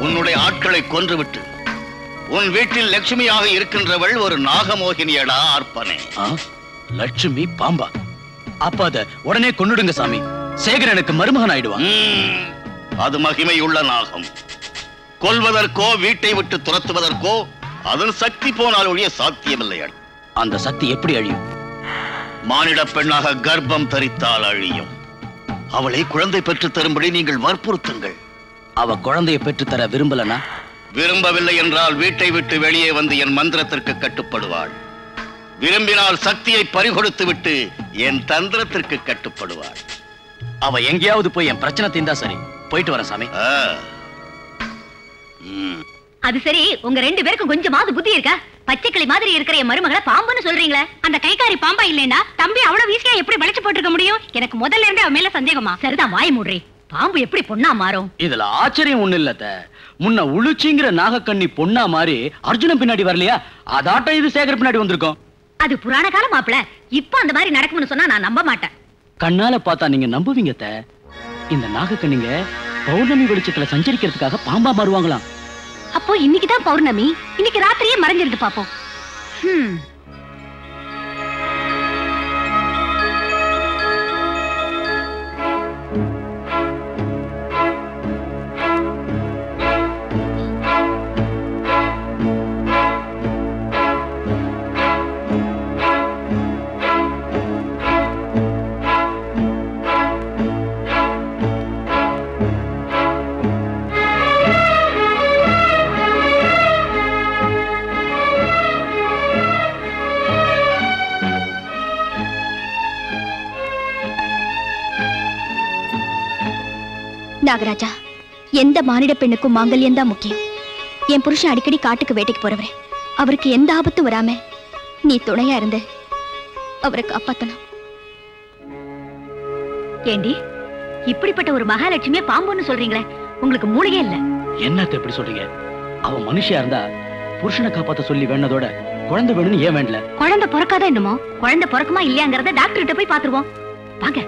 உன்னுடைய ஆட்களை கொன்றுவிட்டு உன் வீட்டில் லட்சுமியாக இருக்கின்றவள் ஒரு நாகமோகினியடா அர்ப்பனே. லட்சுமி பாம்பா? அப்ப அத உடனே கொன்னுடுங்க சாமி. சேகரனுக்கு மருமகன் ஆயிடுவான். அது மகிமையுள்ள நாகம். கொல்வதற்கோ வீட்டை விட்டு துரத்துவதற்கோ அதன் சக்தி போனால் ஒழிய சாத்தியமில்லை. அந்த சக்தி எப்படி அழியும்? மானிட பெண்ணாக கர்ப்பம் தரித்தால் அழியும். அவளை குழந்தை பெற்று தரும்படி நீங்கள் வற்புறுத்துங்கள். அவ குழந்தையை பெற்று தர விரும்பலனா? விரும்பவில்லை என்றால் வீட்டை விட்டு வெளியே வந்து என் மந்திரத்திற்கு கட்டுப்படுவாள். விரும்பினால் சக்தியை பறிகொடுத்து விட்டு என் தந்திரத்திற்கு கட்டுப்படுவாள். அவ எங்கேயாவது போய் என் பிரச்சனை தீந்தா சரி. போயிட்டு வர சாமி. அது சரி, உங்க 2 பேருக்கும் கொஞ்சமாவது புத்தி இருக்கா? பச்சைக்கிளி மாதிரி இருக்கிற என் மருமகளை பாம்புன்னு சொல்றீங்களே. அந்த கைகாரி பாம்பா இல்லைன்னா தம்பி அவ்வளவு ஈஸியா எப்படி வளைச்சு போட்டுருக்க முடியும்? எனக்கு முதல்ல இருந்தே அவ மேல சந்தேகமா. சரிதான், வாய் மூடுறே. பாம்பு எப்படி பொண்ணா மாறும்? இதுல ஆச்சரியம் ஒண்ணு இல்ல. முன்ன உளுச்சிங்கிற நாகக்கண்ணி பொண்ணா மாறி அர்ஜுனன் பின்னாடி வரலையா? அதாட்டம் இது சேகர் பின்னாடி வந்திருக்கும். அது புராண கால மாப்பிள. இப்ப அந்த மாதிரி நடக்கும்னு சொன்னா நான் நம்ப மாட்டேன். கண்ணால பார்த்தா நீங்க நம்புவீங்க. இந்த நாகக்கண்ணிங்க பௌர்ணமி வெளிச்சத்துல சஞ்சரிக்கிறதுக்காக பாம்பா மாறுவாங்களாம். அப்போ இன்னைக்குதான் பௌர்ணமி. இன்னைக்கு ராத்திரியே மறைஞ்சிருந்து பாப்போம். நாகராஜா, எந்த மானிட பெண்ணுக்கும் மாங்கல்யம் தான் முக்கியம். என் புருஷன் அடிக்கடி காட்டுக்கு வேட்டைக்கு போறவரே. அவருக்கு எந்த ஆபத்தும் வராம நீ துணையா இருந்து அவரை காப்பாத்தணும். ஏண்டி, இப்படிப்பட்ட ஒரு மகாலட்சுமியை பாம்புன்னு சொல்றீங்களே, உங்களுக்கு மூளையே இல்ல? என்னத்த எப்படி சொல்றீங்க? அவ மனுஷியா இருந்தா புருஷனை காப்பாத்த சொல்லி வேணதோட குழந்தை வேணும்னு ஏன் வேண்டல? குழந்தை பிறக்காத என்னமோ. குழந்தை பிறக்குமா இல்லையாங்கிறத டாக்டர் கிட்ட போய் பாத்துருவோம். வாங்க.